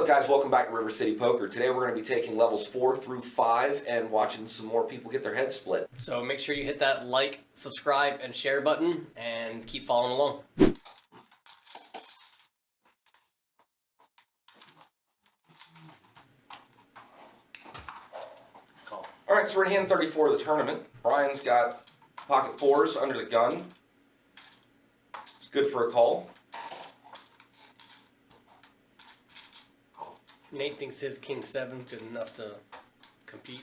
guys? Welcome back to River City Poker. Today we're going to be taking levels 4 through 5 and watching some more people get their heads split. So make sure you hit that like, subscribe, and share button and keep following along. Alright, so we're in hand 34 of the tournament. Brian's got pocket 4s under the gun. It's good for a call. Nate thinks his king 7's good enough to compete.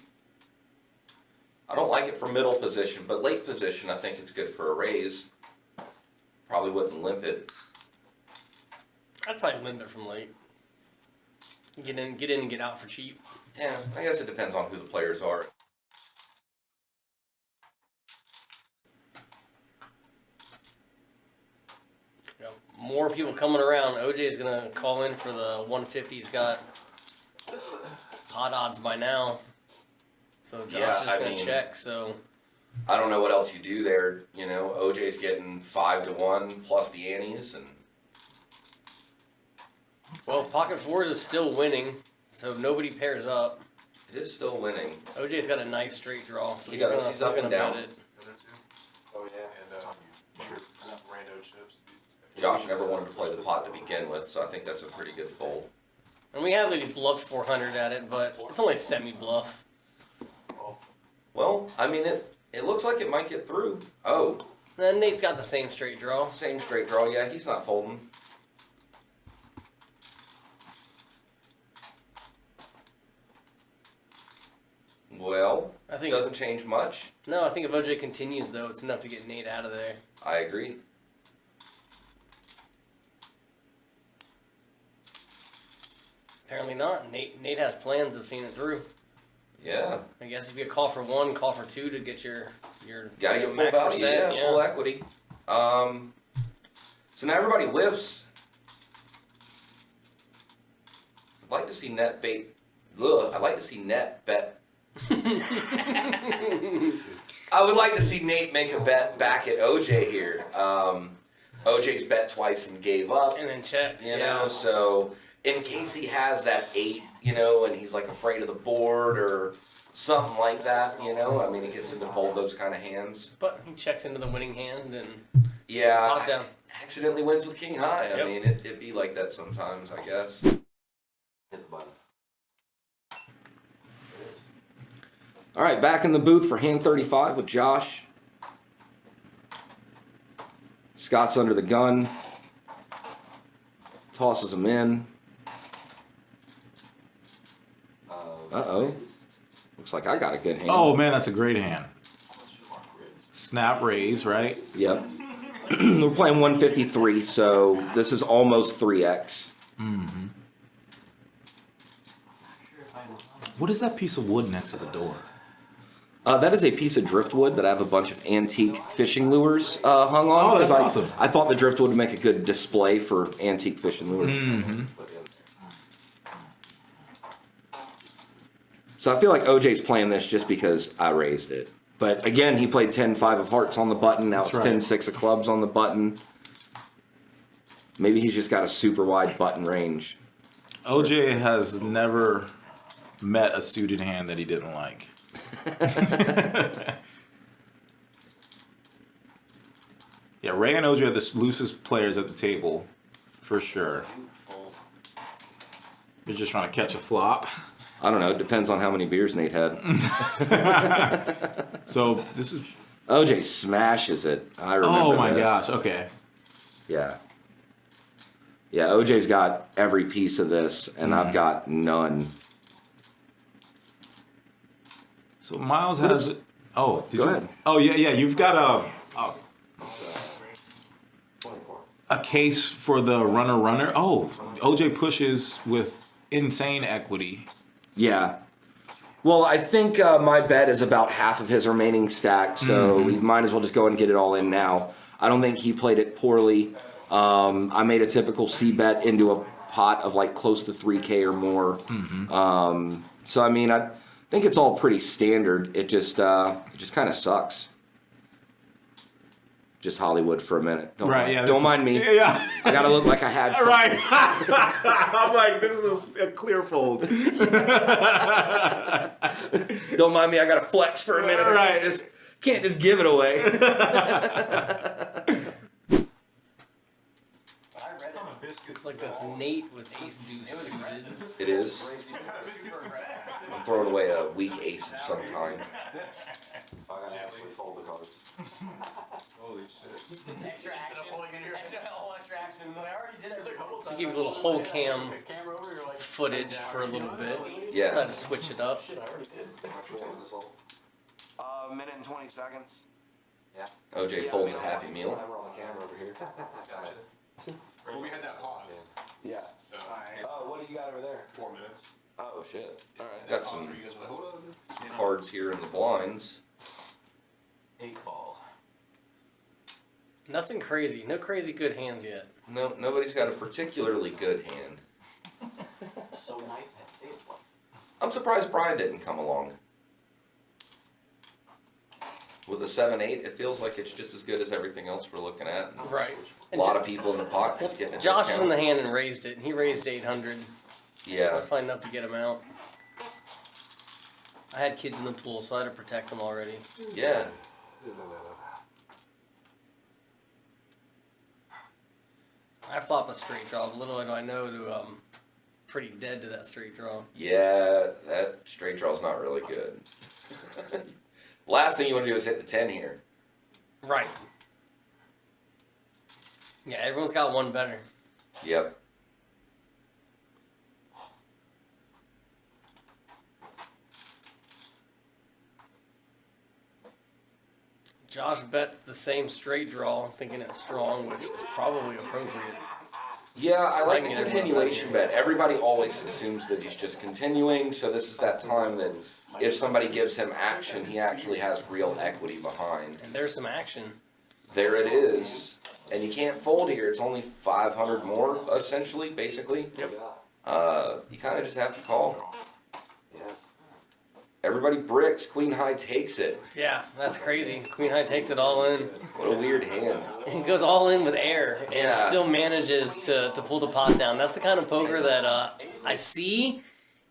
I don't like it for middle position, but late position I think it's good for a raise. Probably wouldn't limp it. I'd probably limp it from late. Get in and get out for cheap. Yeah, I guess it depends on who the players are. More people coming around. OJ is going to call in for the 150. He's got hot odds by now. So Josh is going to check. So I don't know what else you do there. You know, OJ's getting 5-1 plus the antes, and well, pocket 4s is still winning, so nobody pairs up. it is still winning. OJ's got a nice straight draw. So He's up and down. Oh yeah, and rando chips. Josh never wanted to play the pot to begin with, so I think that's a pretty good fold. And we have like bluffed 400 at it, but it's only semi-bluff. Well, I mean, it looks like it might get through. Oh. Then Nate's got the same straight draw. Same straight draw, yeah, he's not folding. Well, I think it doesn't change much. No, I think if OJ continues, though, it's enough to get Nate out of there. I agree. Apparently not. Nate has plans of seeing it through. Yeah. I guess if you call for 1, call for 2 to get your gotta get full max value, percent. yeah, full equity. So now everybody whiffs. I'd like to see net bait. I'd like to see net bet. I would like to see Nate make a bet back at OJ here. OJ's bet twice and gave up. And then checked. You know, so in case he has that 8, you know, and he's like afraid of the board or something like that, you know, I mean, he gets him to fold those kind of hands. But he checks into the winning hand and yeah, down. Accidentally wins with king high. I mean, it'd be like that sometimes, I guess. Hit the button. All right, back in the booth for hand 35 with Josh. Scott's under the gun. Tosses him in. Uh-oh. Looks like I got a good hand. Oh, man, that's a great hand. Snap raise, right? Yep. We're playing 153, so this is almost 3x. Mm-hmm. What is that piece of wood next to the door? That is a piece of driftwood that I have a bunch of antique fishing lures hung on. Oh, that's awesome. I thought the driftwood would make a good display for antique fishing lures. Mm-hmm. So I feel like OJ's playing this just because I raised it. But again, he played 10-5 of hearts on the button. Now it's 10-6 of clubs on the button. Maybe he's just got a super wide button range. OJ has never met a suited hand that he didn't like. Yeah, Ray and OJ are the loosest players at the table, for sure. You're just trying to catch a flop. I don't know. It depends on how many beers Nate had. So this is OJ smashes it. I remember. Oh my this. gosh. Okay. Yeah. Yeah. OJ's got every piece of this, and I've got none. So Miles has. Oh, go ahead. Oh yeah. You've got a case for the runner. Oh, OJ pushes with insane equity. Yeah. Well, I think my bet is about half of his remaining stack, so we might as well just go and get it all in now. I don't think he played it poorly. I made a typical C bet into a pot of like close to 3K or more. So I mean, I think it's all pretty standard. It just kind of sucks. just Hollywood for a minute. Don't Right, mind, yeah, don't this- mind me. Yeah. I gotta look like I had something. Right. I'm like, this is a clear fold. Don't mind me. I gotta flex for a minute. Right. Can't just give it away. It's like that's Nate with ace deuce suited. It is. I'm throwing away a weak ace of some kind. I gotta actually fold the cards. Holy shit. Extra action. Extra action. I already did everything. So give you a little whole cam footage for a little bit. Yeah. Try to switch it up. Minute and 20 seconds. Yeah. OJ folds a Happy Meal. We're on the camera over here. Gotcha. Well, we had that pause. Yeah. So, Oh, what do you got over there? 4 minutes. Oh shit. All right. Got some You guys want to hold on? cards here in the blinds. 8 ball. Nothing crazy. No crazy good hands yet. No, nobody's got a particularly good hand. So nice and safe. I'm surprised Brian didn't come along. With a 7-8, it feels like it's just as good as everything else we're looking at. Right. A lot of people in the pot Well, just getting a Josh was discount. in the hand and raised it, and he raised 800. Yeah. That's probably enough to get him out. I had kids in the pool, so I had to protect them already. Yeah. I flopped a straight draw. Little did I know to pretty dead to that straight draw. Yeah, that straight draw's not really good. Last thing you want to do is hit the 10 here. Right. Yeah, everyone's got one better. Yep. Josh bets the same straight draw, thinking it's strong, which is probably appropriate. Yeah, I like the Like it. continuation bet. Everybody always assumes that he's just continuing, so this is that time that if somebody gives him action, he actually has real equity behind. And there's some action. There it is. And you can't fold here. It's only 500 more, essentially, basically. Yep. You kind of just have to call. Yes. Everybody bricks. Queen high takes it. Yeah, that's crazy. Queen high takes it all in. What a weird hand. He goes all in with air and Yeah. still manages to pull the pot down. That's the kind of poker that I see,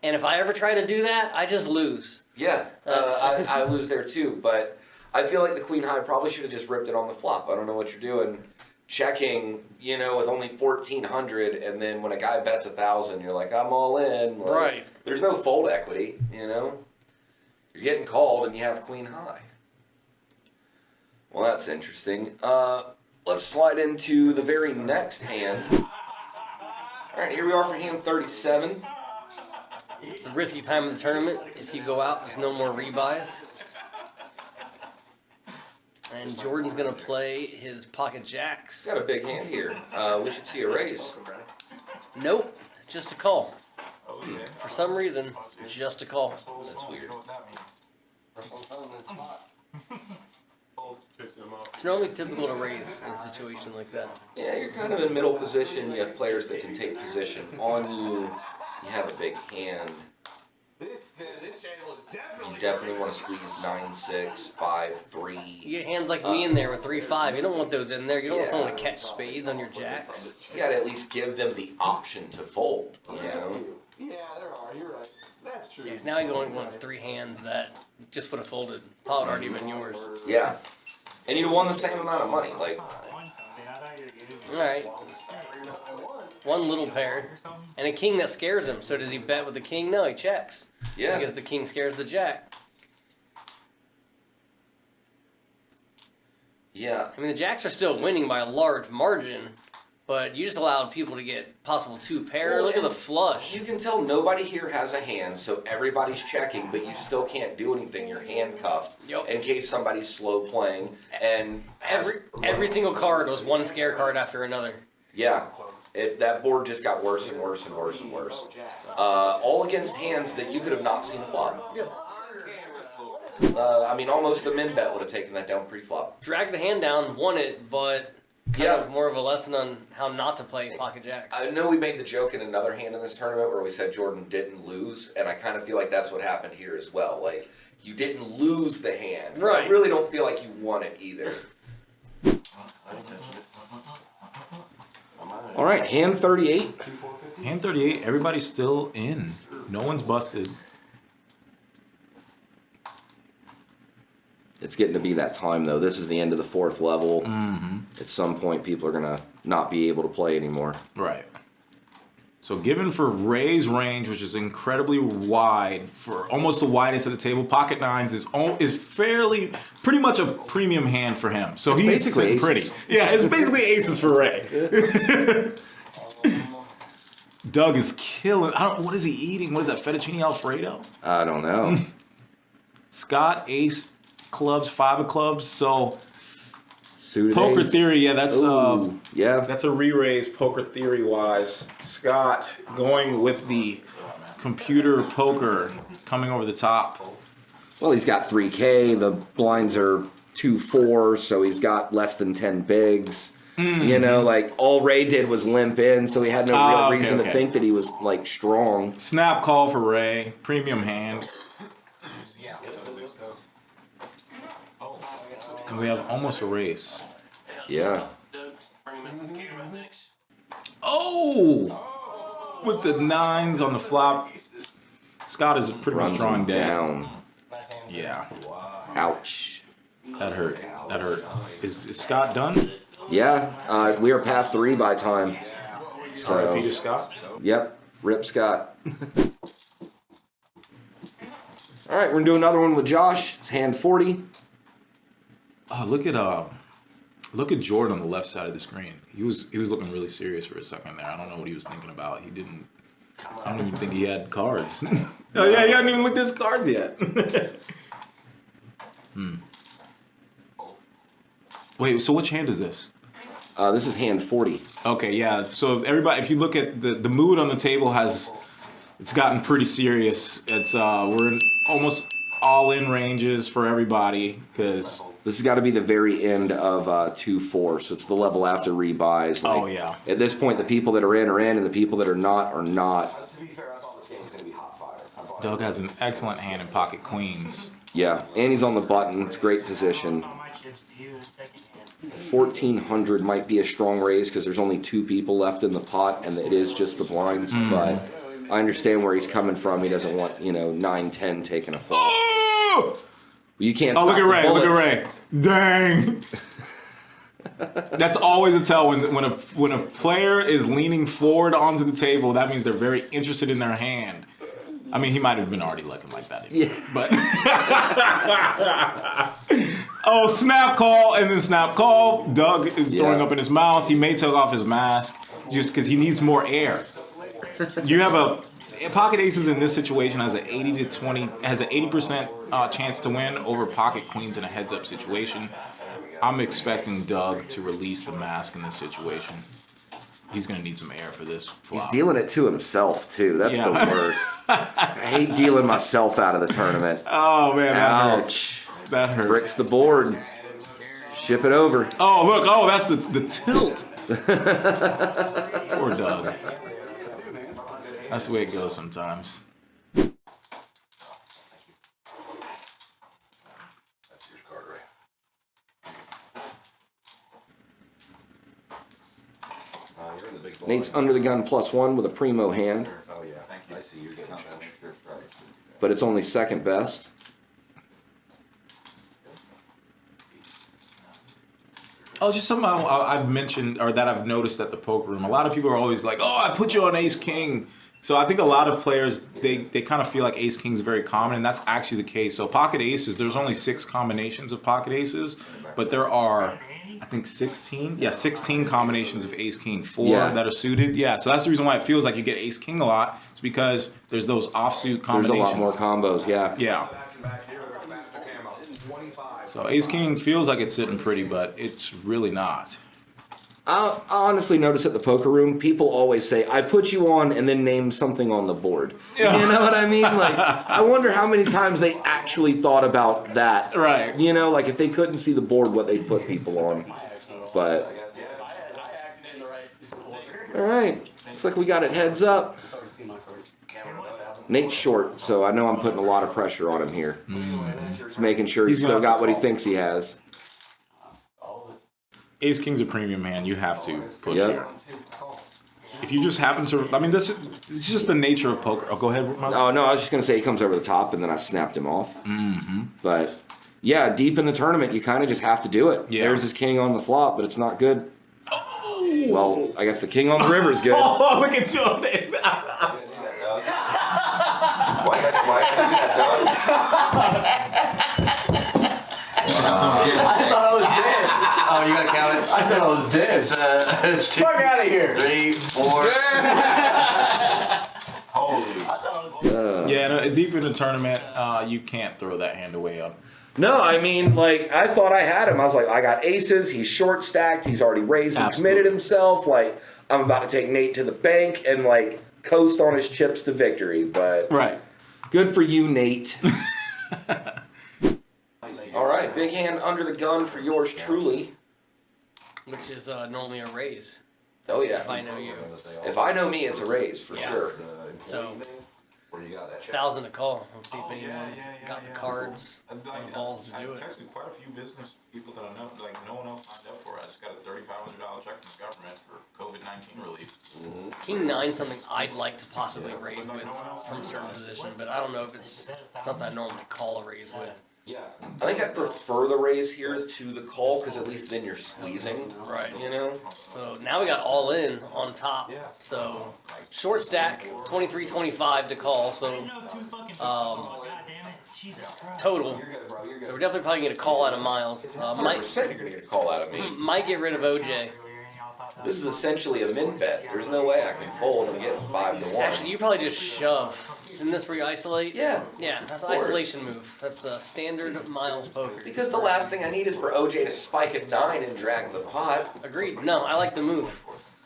and if I ever try to do that, I just lose. Yeah, I lose there too, but I feel like the queen high probably should have just ripped it on the flop. I don't know what you're doing. Checking, with only 1,400, and then when a guy bets 1,000, you're like, I'm all in. Like, Right. There's no fold equity, You're getting called and you have queen high. Well, that's interesting. Let's slide into the very next hand. All right, here we are for hand 37. It's the risky time of the tournament. If you go out, there's no more rebuys. And Jordan's going to play his pocket jacks. Got a big hand here. We should see a raise. Nope, just a call. Oh, yeah. For some reason, just a call. That's weird. You know what that means. Oh, it's pissing him off. It's normally typical to raise in a situation like that. Yeah, you're kind of in middle position. You have players that can take position on you. You have a big hand. This channel is You definitely want to squeeze 9-6, 5-3. You get hands like me in there with 3-5. You don't want those in there. You don't want someone to catch spades on your jacks. You got to at least give them the option to fold. Yeah, there are. You're right. That's true. Yeah, 'cause now you're going one of 3 hands that just would have folded. Probably already been yours. Yeah. And you'd have won the same amount of money. Like, Alright. One little pair. And a king that scares him. So does he bet with the king? No, he checks. yeah. Because the king scares the jack. Yeah. I mean, the jacks are still winning by a large margin. But you just allowed people to get possible 2 pair. Well, Look at the and flush. You can tell nobody here has a hand, so everybody's checking, but you still can't do anything. You're handcuffed Yep. in case somebody's slow playing. And Every single card was one scare card after another. yeah, that board just got worse and worse and worse and worse. All against hands that you could have not seen flop. Yeah. I mean, almost the min bet would have taken that down pre-flop. Dragged the hand down, won it, but kind of more of a lesson on how not to play pocket jacks. I know we made the joke in another hand in this tournament where we said Jordan didn't lose, and I kind of feel like that's what happened here as well. Like, you didn't lose the hand. Right. I really don't feel like you won it either. All right, hand 38. Hand 38, everybody's still in. No one's busted. It's getting to be that time, though. This is the end of the 4th level. At some point, people are going to not be able to play anymore. Right. So given for Ray's range, which is incredibly wide, for almost the widest of the table, pocket nines is fairly, pretty much a premium hand for him. So he's basically sitting pretty. aces. Yeah, it's basically aces for Ray. Doug is killing. What is he eating? What is that, fettuccine Alfredo? I don't know. Scott, ace clubs, 5 of clubs. So Suited poker ace. theory, yeah, that's Ooh, yeah. that's a re-raise poker theory wise. Scott going with the computer poker coming over the top. Well, he's got 3K. The blinds are 2-4, so he's got less than 10 bigs. You know, like all Ray did was limp in, so he had no real reason to think that he was like strong. Snap call for Ray, premium hand. And we have almost a race. Yeah. Oh! With the 9s on the flop. Scott is pretty much Runs drawing him down. Yeah. Ouch. That hurt. That hurt. Is Scott done? Yeah, we are past the rebuy time. RIP to So, Scott. yep, rip Scott. All right, we're gonna do another one with Josh. It's hand 40. Oh, look at Jordan on the left side of the screen. He was looking really serious for a second there. I don't know what he was thinking about. I don't even think he had cards. Oh yeah, he hadn't even looked at his cards yet. Wait, so which hand is this? This is hand 40. Okay, yeah. So everybody, if you look at the mood on the table it's gotten pretty serious. It's we're in almost all in ranges for everybody because. This has got to be the very end of 2-4, so it's the level after rebuys. Like, Oh, yeah. At this point, the people that are in, and the people that are not are not. To be fair, I thought this game was going to be hot fire. Doug has an excellent hand in pocket queens. Yeah, and he's on the button. It's great position. 1,400 might be a strong raise because there's only 2 people left in the pot, and it is just the blinds. But I understand where he's coming from. He doesn't want 9-10 taking a fall. Oh! You can't. Oh, stop look at the Ray! Look at bullets. Ray! Dang! That's always a tell when a player is leaning forward onto the table. That means they're very interested in their hand. I mean, he might have been already looking like that. Yeah. But oh, snap call and then snap call. Doug is throwing up in his mouth. He may take off his mask just because he needs more air. You have a pocket aces in this situation has an 80% chance to win over pocket queens in a heads up situation. I'm expecting Doug to release the mask in this situation. He's gonna need some air for this flop. He's dealing it to himself too. That's the worst. I hate dealing myself out of the tournament. Oh man, that Ouch. hurt. That hurt. Bricks the board. Ship it over. Oh look, oh that's the tilt. Poor Doug. That's the way it goes sometimes. That's your card, Ray. You're in the big blind. Nate's under the gun +1 with a primo hand, Oh yeah, thank you. I see you're getting that. First strike. but it's only second best. Oh, just something I've mentioned or that I've noticed at the poker room. A lot of people are always like, "Oh, I put you on Ace King." So I think a lot of players they kind of feel like Ace King is very common, and that's actually the case. So pocket aces, there's only 6 combinations of pocket aces, but there are I think 16. Yeah, 16 combinations of Ace King, 4 that are suited. Yeah, so that's the reason why it feels like you get Ace King a lot. It's because there's those offsuit There's combinations. a lot more combos, yeah. Yeah. So Ace King feels like it's sitting pretty, but it's really not. I honestly notice at the poker room, people always say, I put you on and then name something on the board. Yeah. You know what I mean? Like, I wonder how many times they actually thought about that. Right. You know, like if they couldn't see the board, what they'd put people on. But, all right. Looks like we got it heads up. Nate's short, so I know I'm putting a lot of pressure on him here. Just making sure he's still got what he thinks he has. Ace King's a premium hand. You have to push Yep. here. If you just happen to, I mean, it's just the nature of poker. Oh, go ahead, Miles. Oh no, I was just gonna say he comes over the top, and then I snapped him off. But yeah, deep in the tournament, you kind of just have to do it. Yeah. There's his king on the flop, but it's not good. Well, I guess the king on the river is good. Oh, look at Jordan. Why you gotta do that, I thought I was dead. Oh, you gotta count it? I thought I was dead. It's two, Fuck out of here. 3, 4. Holy. Yeah, no, deep in the tournament, you can't throw that hand away up. No, I mean, like, I thought I had him. I was like, I got aces. He's short stacked. He's already raised and Absolutely. committed himself. Like, I'm about to take Nate to the bank and, like, coast on his chips to victory. But Right. good for you, Nate. All right, big hand under the gun for yours truly. Which is normally a raise. Oh, If yeah. I know you. If I know me, it's a raise for Yeah. sure. So, Where you got that check? 1,000 to call. Let's see if Oh, anyone's got the cards or the balls to do it. I texted quite a few business people that I know, like no one else signed up for it. I just got a $3,500 check from the government for COVID-19 relief. King 9 something I'd like to possibly raise with from a certain position, but I don't know if it's something I normally call a raise with. Yeah. I think I prefer the raise here to the call because at least then you're squeezing. Right. You know? So now we got all in on top. So short stack, 23-25 to call. So total. You're good, bro. You're good. So we're definitely probably going to call out of Miles. 100% Might you're going to get a call out of me. might get rid of OJ. This is essentially a min bet. There's no way I can fold and get 5 to 1. Actually, you probably just shove. Isn't this where you isolate? Yeah. Yeah, that's an Of course. isolation move. That's a standard Miles poker. Because the last thing I need is for OJ to spike a 9 and drag the pot. Agreed. No, I like the move.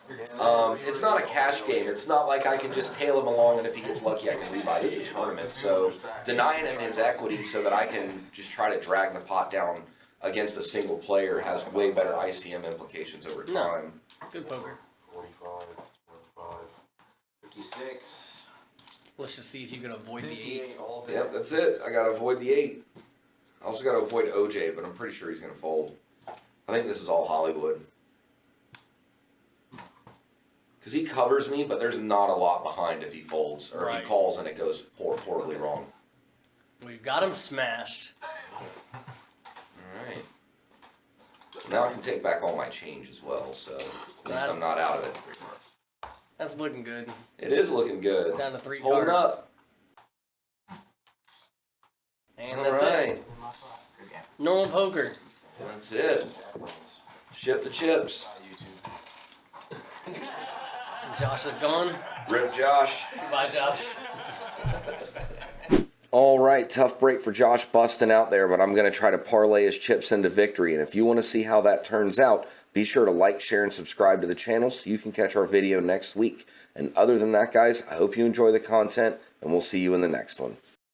It's not a cash game. It's not like I can just tail him along and if he gets lucky I can rebuy. It's a tournament, so denying him his equity so that I can just try to drag the pot down against a single player has way better ICM implications over No. time. Good poker. 45, 56. Let's just see if you can avoid the 8. 58 all day. Yep, that's it. I gotta avoid the 8. I also gotta avoid OJ, but I'm pretty sure he's gonna fold. I think this is all Hollywood. Because he covers me, but there's not a lot behind if he folds, or if Right. he calls and it goes horribly wrong. We've got him smashed. Alright. Now I can take back all my change as well, so at least I'm not out of it. That's looking good. It is looking good. Down to 3 It's holding cards. up. And that's Alright. it. Normal poker. That's it. Ship the chips. Josh is gone. Rip Josh. Bye, Josh. All right, tough break for Josh busting out there, but I'm going to try to parlay his chips into victory. And if you want to see how that turns out, be sure to like, share, and subscribe to the channel so you can catch our video next week. And other than that, guys, I hope you enjoy the content, and we'll see you in the next one.